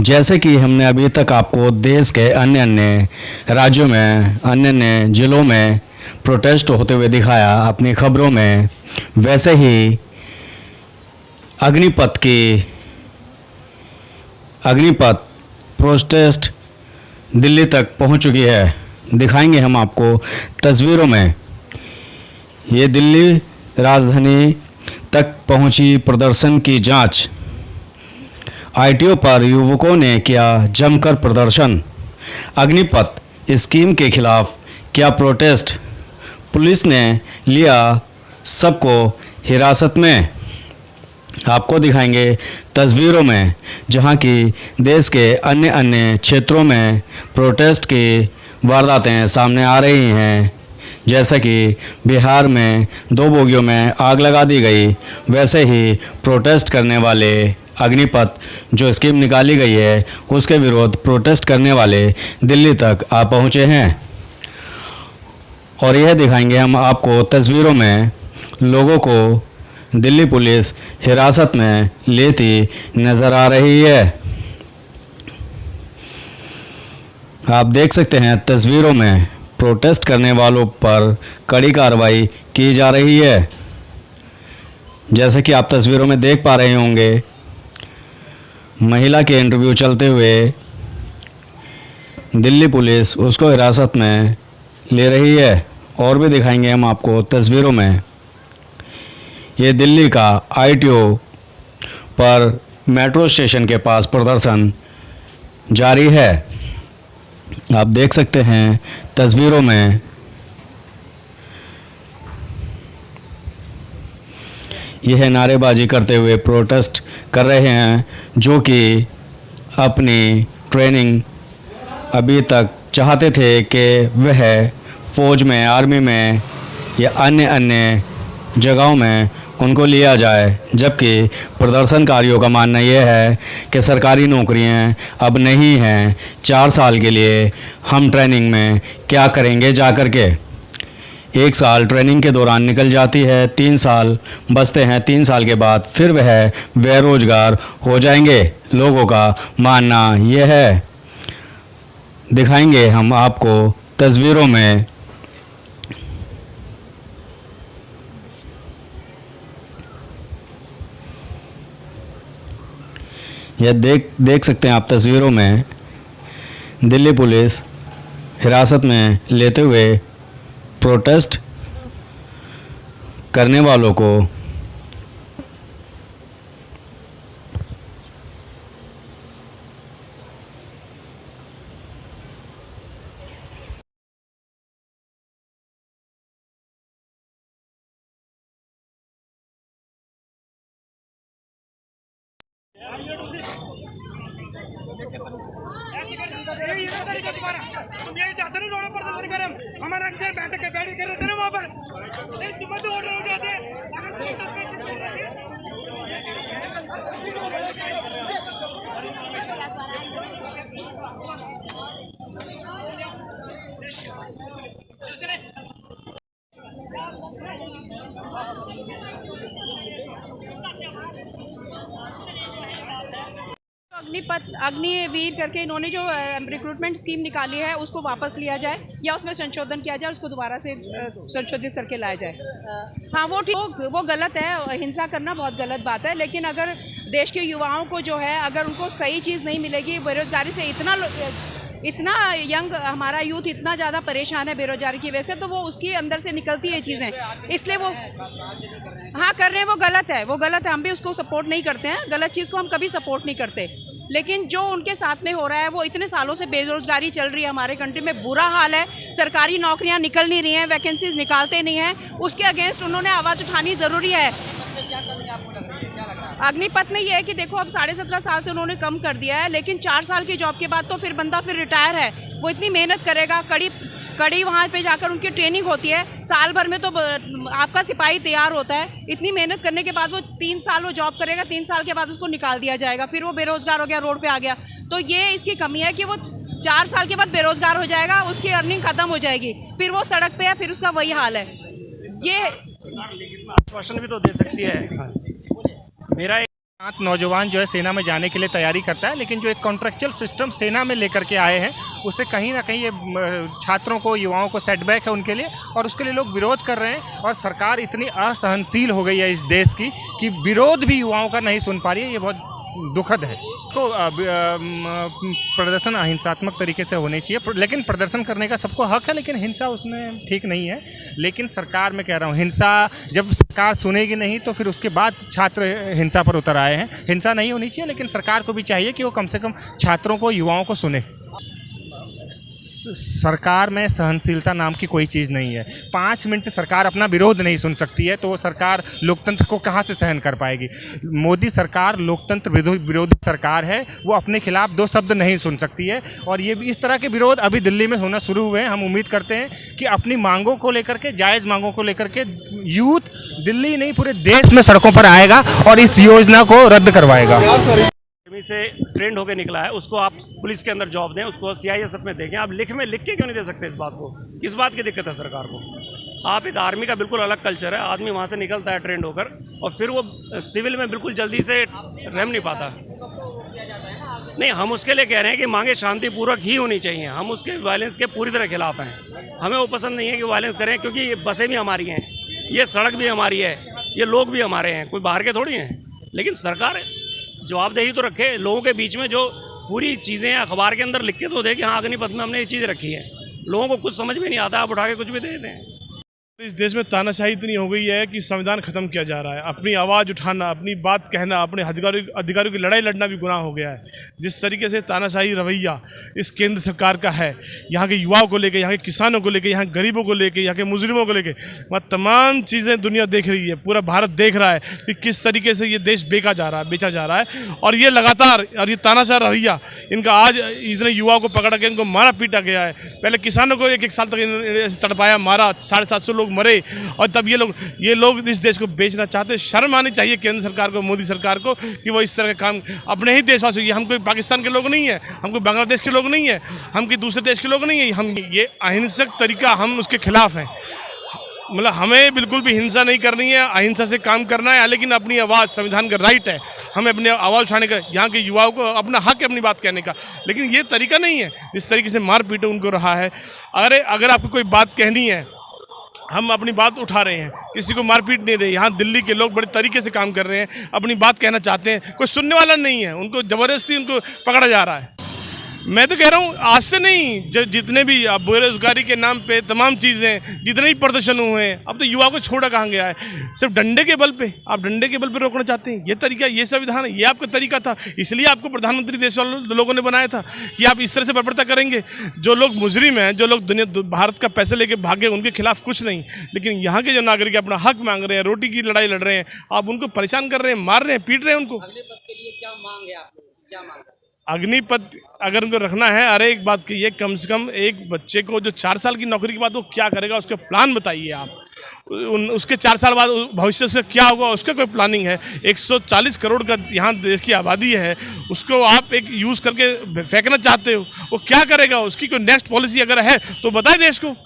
जैसे कि हमने अभी तक आपको देश के अन्य अन्य राज्यों में, अन्य अन्य ज़िलों में प्रोटेस्ट होते हुए दिखाया अपनी खबरों में, वैसे ही अग्निपथ प्रोटेस्ट दिल्ली तक पहुंच चुकी है। दिखाएंगे हम आपको तस्वीरों में। ये दिल्ली राजधानी तक पहुंची प्रदर्शन की जांच। आईटीओ पर युवकों ने किया जमकर प्रदर्शन। अग्निपथ स्कीम के खिलाफ किया प्रोटेस्ट। पुलिस ने लिया सबको हिरासत में। आपको दिखाएंगे तस्वीरों में, जहां की देश के अन्य अन्य क्षेत्रों में प्रोटेस्ट की वारदातें सामने आ रही हैं। जैसे कि बिहार में 2 बोगियों में आग लगा दी गई, वैसे ही प्रोटेस्ट करने वाले अग्निपथ जो स्कीम निकाली गई है उसके विरोध प्रोटेस्ट करने वाले दिल्ली तक आ पहुँचे हैं। और यह दिखाएंगे हम आपको तस्वीरों में लोगों को दिल्ली पुलिस हिरासत में लेती नज़र आ रही है। आप देख सकते हैं तस्वीरों में प्रोटेस्ट करने वालों पर कड़ी कार्रवाई की जा रही है। जैसे कि आप तस्वीरों में देख पा रहे होंगे, महिला के इंटरव्यू चलते हुए दिल्ली पुलिस उसको हिरासत में ले रही है। और भी दिखाएंगे हम आपको तस्वीरों में। ये दिल्ली का आईटीओ पर मेट्रो स्टेशन के पास प्रदर्शन जारी है। आप देख सकते हैं तस्वीरों में यह नारेबाजी करते हुए प्रोटेस्ट कर रहे हैं, जो कि अपनी ट्रेनिंग अभी तक चाहते थे कि वह फ़ौज में, आर्मी में या अन्य अन्य जगहों में उनको लिया जाए। जबकि प्रदर्शनकारियों का मानना यह है कि सरकारी नौकरियां अब नहीं हैं, 4 साल के लिए हम ट्रेनिंग में क्या करेंगे जा कर के। 1 साल ट्रेनिंग के दौरान निकल जाती है, 3 साल बचते हैं, 3 साल के बाद फिर वह बेरोजगार हो जाएंगे। लोगों का मानना यह है। दिखाएंगे हम आपको तस्वीरों में यह देख सकते हैं आप तस्वीरों में दिल्ली पुलिस हिरासत में लेते हुए प्रोटेस्ट करने वालों को तुम यही चाहते ना रोड पर प्रदर्शन करें, हमारे अक्षर बैठ के रहते ना वहाँ पर, तुम तो ऑर्डर हो जाते अग्निवीर करके इन्होंने जो रिक्रूटमेंट स्कीम निकाली है उसको वापस लिया जाए या उसमें संशोधन किया जाए, उसको दोबारा से संशोधित करके लाया जाए। हाँ, वो ठीक, वो गलत है। हिंसा करना बहुत गलत बात है, लेकिन अगर देश के युवाओं को जो है, अगर उनको सही चीज़ नहीं मिलेगी, बेरोजगारी से इतना यंग हमारा यूथ इतना ज़्यादा परेशान है बेरोजगारी की वजह से, तो वो उसके अंदर से निकलती है चीज़ें, इसलिए वो हाँ कर रहे हैं। वो गलत है, वो गलत है। हम भी उसको सपोर्ट नहीं करते हैं, गलत चीज़ को हम कभी सपोर्ट नहीं करते। लेकिन जो उनके साथ में हो रहा है, वो इतने सालों से बेरोजगारी चल रही है, हमारे कंट्री में बुरा हाल है, सरकारी नौकरियां निकल नहीं रही हैं, वैकेंसीज निकालते नहीं हैं, उसके अगेंस्ट उन्होंने आवाज़ उठानी ज़रूरी है। अग्निपथ में ये है कि देखो, अब 17.5 साल से उन्होंने कम कर दिया है, लेकिन 4 साल की जॉब के बाद तो फिर बंदा फिर रिटायर है, वो इतनी मेहनत करेगा, कड़ी वहाँ पे जाकर उनकी ट्रेनिंग होती है, साल भर में तो आपका सिपाही तैयार होता है। इतनी मेहनत करने के बाद वो 3 साल वो जॉब करेगा, 3 साल के बाद उसको निकाल दिया जाएगा, फिर वो बेरोजगार हो गया, रोड पे आ गया। तो ये इसकी कमी है कि वो 4 साल के बाद बेरोजगार हो जाएगा, उसकी अर्निंग खत्म हो जाएगी, फिर वो सड़क पे है, फिर उसका वही हाल है। ये आश्वासन भी तो दे सकती है। मेरा 7 नौजवान जो है सेना में जाने के लिए तैयारी करता है, लेकिन जो एक कॉन्ट्रेक्चुअल सिस्टम सेना में लेकर के आए हैं उससे कहीं ना कहीं ये छात्रों को, युवाओं को सेटबैक है उनके लिए, और उसके लिए लोग विरोध कर रहे हैं। और सरकार इतनी असहनशील हो गई है इस देश की कि विरोध भी युवाओं का नहीं सुन पा रही है। ये बहुत दुखद है। तो प्रदर्शन अहिंसात्मक तरीके से होने चाहिए, लेकिन प्रदर्शन करने का सबको हक है, लेकिन हिंसा उसमें ठीक नहीं है। लेकिन सरकार, मैं कह रहा हूँ, हिंसा जब सरकार सुनेगी नहीं तो फिर उसके बाद छात्र हिंसा पर उतर आए हैं। हिंसा नहीं होनी चाहिए, लेकिन सरकार को भी चाहिए कि वो कम से कम छात्रों को, युवाओं को सुने। सरकार में सहनशीलता नाम की कोई चीज़ नहीं है। 5 मिनट सरकार अपना विरोध नहीं सुन सकती है तो वो सरकार लोकतंत्र को कहाँ से सहन कर पाएगी। मोदी सरकार लोकतंत्र विरोधी सरकार है, वो अपने खिलाफ 2 शब्द नहीं सुन सकती है। और ये भी इस तरह के विरोध अभी दिल्ली में होना शुरू हुए हैं। हम उम्मीद करते हैं कि अपनी मांगों को लेकर के, जायज़ मांगों को लेकर के यूथ दिल्ली नहीं पूरे देश में सड़कों पर आएगा और इस योजना को रद्द करवाएगा। से ट्रेंड होकर निकला है, उसको आप पुलिस के अंदर जॉब दें, उसको CISF में देंगे। आप लिख के क्यों नहीं दे सकते इस बात को? किस बात की दिक्कत है सरकार को? आप एक आर्मी का बिल्कुल अलग कल्चर है, आदमी वहाँ से निकलता है ट्रेंड होकर और फिर वो सिविल में बिल्कुल जल्दी से रह नहीं पाता। नहीं, हम उसके लिए कह रहे हैं कि मांगे शांतिपूर्वक ही होनी चाहिए। हम उसके वायलेंस के पूरी तरह खिलाफ हैं। हमें वो पसंद नहीं है कि वायलेंस करें, क्योंकि ये बसें भी हमारी हैं, ये सड़क भी हमारी है, ये लोग भी हमारे हैं, कोई बाहर के थोड़ी हैं। लेकिन सरकार जवाबदेही तो रखे, लोगों के बीच में जो पूरी चीज़ें अखबार के अंदर लिख के तो दे कि हाँ अग्निपथ में हमने ये चीज़ रखी है। लोगों को कुछ समझ में नहीं आता, आप उठा के कुछ भी दे दें। इस देश में तानाशाही इतनी हो गई है कि संविधान खत्म किया जा रहा है। अपनी आवाज़ उठाना, अपनी बात कहना, अपने अधिकारियों की लड़ाई लड़ना भी गुनाह हो गया है। जिस तरीके से तानाशाही रवैया इस केंद्र सरकार का है, यहाँ के युवाओं को लेके, यहाँ के किसानों को लेके, यहाँ गरीबों को लेके, यहाँ के मुजरिमों को लेके, वह तमाम चीज़ें दुनिया देख रही है, पूरा भारत देख रहा है कि किस तरीके से ये देश बेचा जा रहा है। और ये लगातार, और ये तानाशाह रवैया इनका, आज इतने युवाओं को पकड़ के इनको मारा पीटा गया है। पहले किसानों को 1 साल तक तड़पाया, मारा, 750 लोग मरे, और तब ये लोग इस देश को बेचना चाहते। शर्म आनी चाहिए केंद्र सरकार को, मोदी सरकार को, कि वो इस तरह का काम अपने ही देशवासी, हम कोई पाकिस्तान के लोग नहीं है, हम कोई बांग्लादेश के लोग नहीं है, हम कोई दूसरे देश के लोग नहीं है। हम ये अहिंसक तरीका, हम उसके खिलाफ हैं। मतलब हमें बिल्कुल भी हिंसा नहीं करनी है, अहिंसा से काम करना है, लेकिन अपनी आवाज़, संविधान का राइट है, हमें अपनी आवाज़ उठाने का, यहाँ के युवाओं को अपना हक है अपनी बात कहने का। लेकिन ये तरीका नहीं है जिस तरीके से मार पीट उनको रहा है। अगर आपको कोई बात कहनी है, हम अपनी बात उठा रहे हैं, किसी को मारपीट नहीं रहे। यहाँ दिल्ली के लोग बड़े तरीके से काम कर रहे हैं, अपनी बात कहना चाहते हैं, कोई सुनने वाला नहीं है, उनको ज़बरदस्ती उनको पकड़ा जा रहा है। मैं तो कह रहा हूँ आज से नहीं, जितने भी अब बेरोजगारी के नाम पे तमाम चीज़ें, जितने भी प्रदर्शन हुए हैं, अब तो युवा को छोड़ा कहाँ गया है? सिर्फ डंडे के बल पे, आप डंडे के बल पे रोकना चाहते हैं? ये तरीका, ये संविधान है, ये आपका तरीका था, इसलिए आपको प्रधानमंत्री देश वाले लोगों ने बनाया था कि आप इस तरह से बर्बरता करेंगे। जो लोग मुजरिम हैं, जो लोग भारत का पैसे लेके भागे, उनके खिलाफ कुछ नहीं, लेकिन यहाँ के जो नागरिक अपना हक मांग रहे हैं, रोटी की लड़ाई लड़ रहे हैं, आप उनको परेशान कर रहे हैं, मार रहे हैं, पीट रहे हैं उनको। अग्निपथ अगर उनको रखना है, अरे एक बात कहिए, कम से कम एक बच्चे को जो 4 साल की नौकरी के बाद वो क्या करेगा, उसका प्लान बताइए आप। उसके 4 साल बाद भविष्य से क्या होगा, उसका कोई प्लानिंग है? 140 करोड़ का यहाँ देश की आबादी है, उसको आप एक यूज़ करके फेंकना चाहते हो, वो क्या करेगा? उसकी कोई नेक्स्ट पॉलिसी अगर है तो बताए देश को।